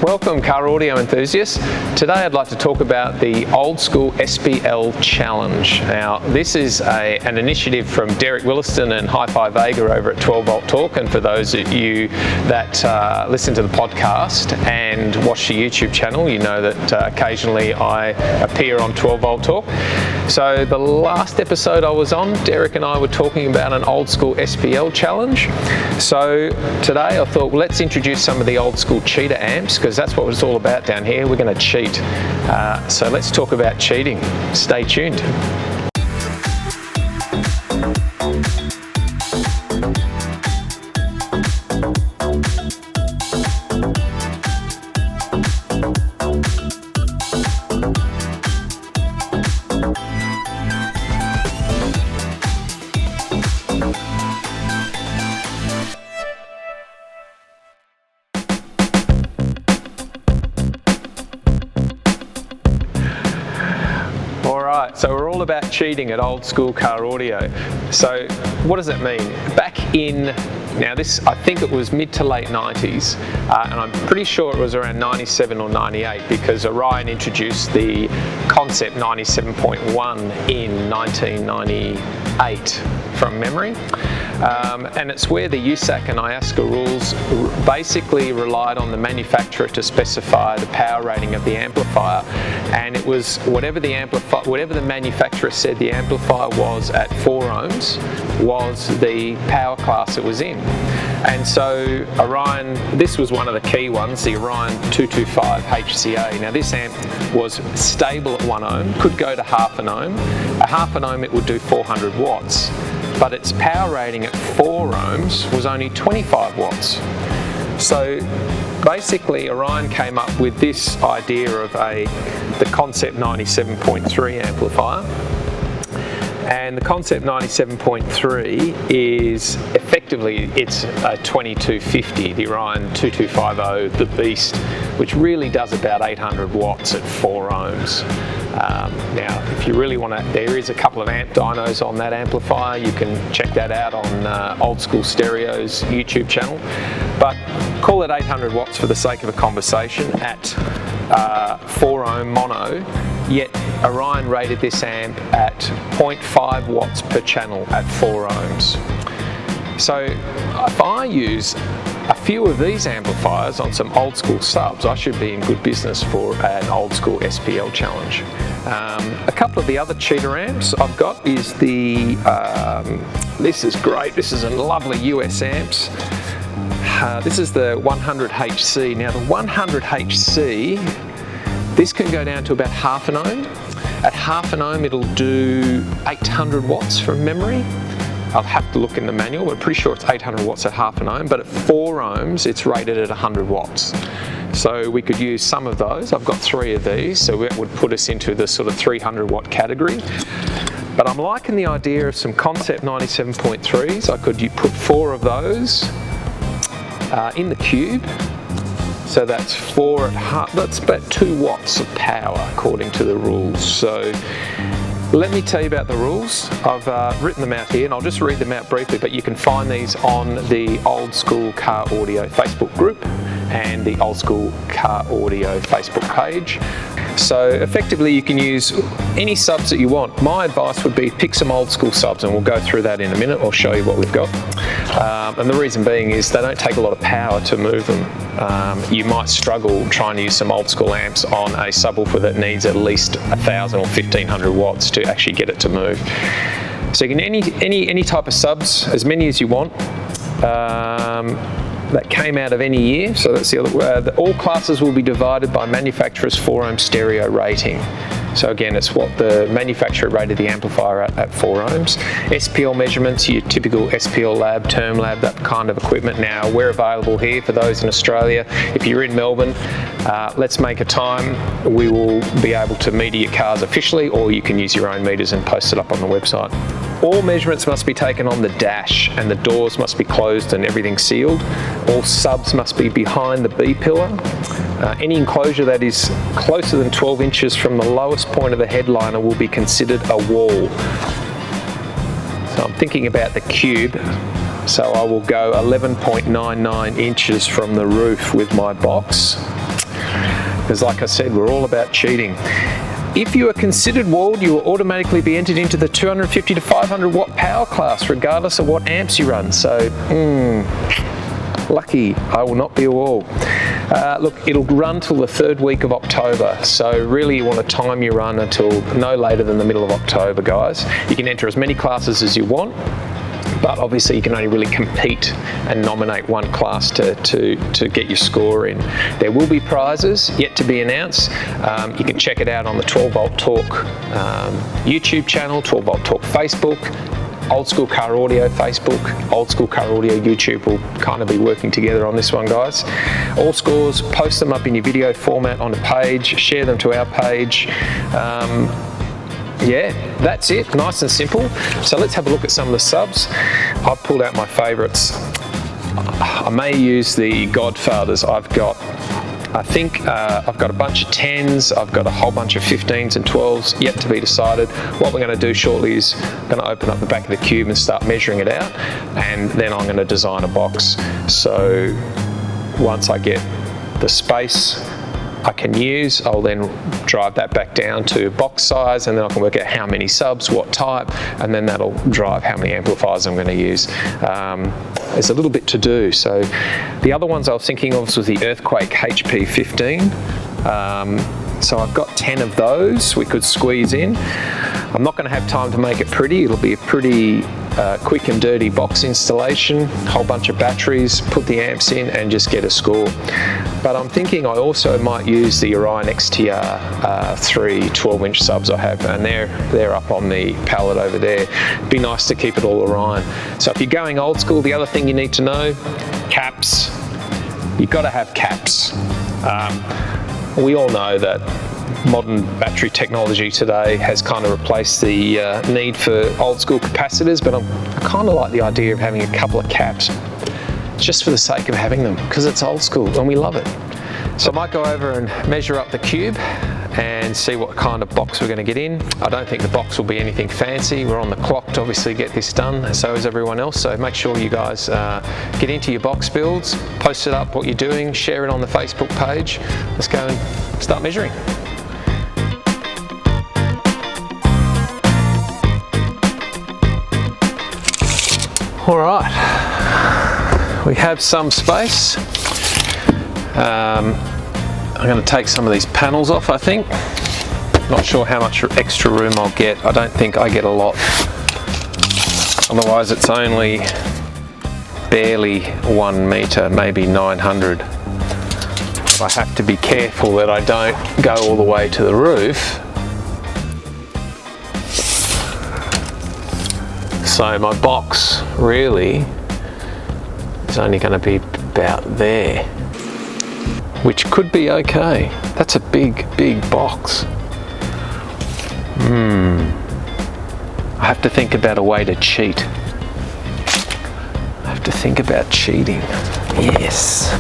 Welcome car audio enthusiasts. Today I'd like to talk about the Old School SPL Challenge. Now this is an initiative from Derek Williston and Hi-Fi Vega over at 12 Volt Talk, and for those of you that listen to the podcast and watch the YouTube channel, you know that occasionally I appear on 12 Volt Talk. So the last episode I was on, Derek and I were talking about an Old School SPL Challenge. So today I thought, well, let's introduce some of the old school cheater amps, because that's what it's all about down here. We're going to cheat. So let's talk about cheating. Stay tuned. So we're all about cheating at Old School Car Audio. So what does that mean? Back in, now this, I think it was mid to late 90s, and I'm pretty sure it was around 97 or 98, because Orion introduced the Concept 97.1 in 1998 from memory. And it's where the USAC and IASCA rules basically relied on the manufacturer to specify the power rating of the amplifier, and it was whatever the manufacturer said the amplifier was at 4 ohms was the power class it was in. And so Orion, this was one of the key ones, the Orion 225 HCA. Now this amp was stable at 1 ohm, could go to half an ohm. At half an ohm it would do 400 watts. But its power rating at 4 ohms was only 25 watts. So basically Orion came up with this idea of the Concept 97.3 amplifier. And the Concept 97.3 is effectively, it's a 2250, the Orion 2250, the Beast, which really does about 800 watts at 4 ohms. Now, if you really want to, there is a couple of amp dynos on that amplifier. You can check that out on Old School Stereo's YouTube channel. But call it 800 watts for the sake of a conversation at 4 ohm mono. Yet Orion rated this amp at 0.5 watts per channel at 4 ohms. So if I use a few of these amplifiers on some old school subs, I should be in good business for an Old School SPL Challenge. A couple of the other cheater amps I've got is the, this is great, this is a lovely US amps. This is the 100HC. Now the 100HC, this can go down to about half an ohm. At half an ohm it'll do 800 watts from memory. I'll have to look in the manual, but I'm pretty sure it's 800 watts at half an ohm, but at 4 ohms it's rated at 100 watts. So we could use some of those. I've got 3 of these, so that would put us into the sort of 300 watt category. But I'm liking the idea of some Concept 97.3s. I could put 4 of those in the cube. So that's 4 at half, that's about 2 watts of power according to the rules. So let me tell you about the rules. I've written them out here, and I'll just read them out briefly, but you can find these on the Old School Car Audio Facebook group and the Old School Car Audio Facebook page. So effectively you can use any subs that you want. My advice would be pick some old school subs, and we'll go through that in a minute. I'll show you what we've got. And the reason being is they don't take a lot of power to move them. You might struggle trying to use some old school amps on a subwoofer that needs at least 1,000 or 1,500 watts to actually get it to move. So you can any type of subs, as many as you want. That came out of any year, so that's the other. All classes will be divided by manufacturer's 4 ohm stereo rating. So again, it's what the manufacturer rated the amplifier at 4 ohms. SPL measurements, your typical SPL lab, term lab, that kind of equipment. Now, we're available here for those in Australia. If you're in Melbourne, let's make a time. We will be able to meter your cars officially, or you can use your own meters and post it up on the website. All measurements must be taken on the dash, and the doors must be closed and everything sealed. All subs must be behind the B pillar. Any enclosure that is closer than 12 inches from the lowest point of the headliner will be considered a wall. So I'm thinking about the cube, so I will go 11.99 inches from the roof with my box. because like I said, we're all about cheating. If you are considered walled, you will automatically be entered into the 250 to 500 watt power class, regardless of what amps you run. So, lucky, I will not be a wall. Look, it'll run till the 3rd week of October, so really you want to time your run until no later than the middle of October, guys. You can enter as many classes as you want, but obviously you can only really compete and nominate one class to get your score in. There will be prizes yet to be announced. You can check it out on the 12 Volt Talk YouTube channel, 12 Volt Talk Facebook, Old School Car Audio Facebook, Old School Car Audio YouTube will kind of be working together on this one, guys. All scores, post them up in your video format on the page, share them to our page. Yeah, that's it, nice and simple. So let's have a look at some of the subs. I've pulled out my favourites. I may use the Godfathers. I've got a bunch of 10s, I've got a whole bunch of 15s and 12s yet to be decided. What we're going to do shortly is I'm going to open up the back of the cube and start measuring it out, and then I'm going to design a box. So once I get the space I can use, I'll then drive that back down to box size, and then I can work out how many subs, what type, and then that'll drive how many amplifiers I'm going to use. There's a little bit to do. So the other ones I was thinking of was the Earthquake HP 15. So I've got 10 of those we could squeeze in. I'm not going to have time to make it pretty. It'll be a pretty quick and dirty box installation, whole bunch of batteries, put the amps in and just get a score. But I'm thinking I also might use the Orion XTR 3 12-inch subs I have, and they're up on the pallet over there. It'd be nice to keep it all Orion. So if you're going old school, the other thing you need to know, caps. You've got to have caps. We all know that modern battery technology today has kind of replaced the need for old school capacitors, but I kind of like the idea of having a couple of caps just for the sake of having them, because it's old school and we love it. So I might go over and measure up the cube and see what kind of box we're going to get in. I don't think the box will be anything fancy. We're on the clock to obviously get this done, so is everyone else. So make sure you guys get into your box builds, post it up what you're doing, share it on the Facebook page. Let's go and start measuring. All right, we have some space. I'm going to take some of these panels off, I think. Not sure how much extra room I'll get. I don't think I get a lot. Otherwise it's only barely 1 metre, maybe 900. I have to be careful that I don't go all the way to the roof. So my box really is only going to be about there, which could be okay. That's a big, big box. I have to think about a way to cheat. I have to think about cheating. Yes.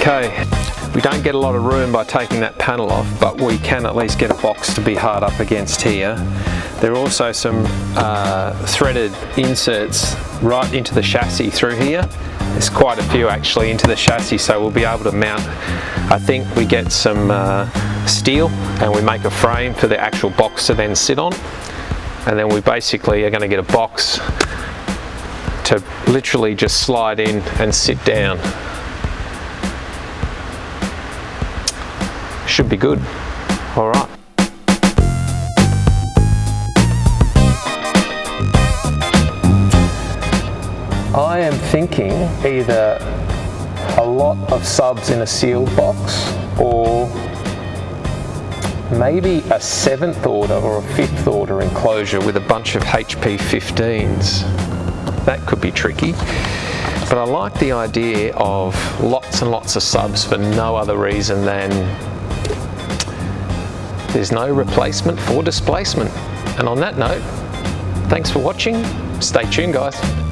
Okay, we don't get a lot of room by taking that panel off, but we can at least get a box to be hard up against here. There are also some threaded inserts right into the chassis through here. There's quite a few actually into the chassis, so we'll be able to mount. I think we get some steel and we make a frame for the actual box to then sit on. And then we basically are going to get a box to literally just slide in and sit down. Should be good. All right. I am thinking either a lot of subs in a sealed box, or maybe a 7th order or a 5th order enclosure with a bunch of HP 15s. That could be tricky. But I like the idea of lots and lots of subs for no other reason than there's no replacement for displacement. And on that note, Thanks for watching. Stay tuned, guys.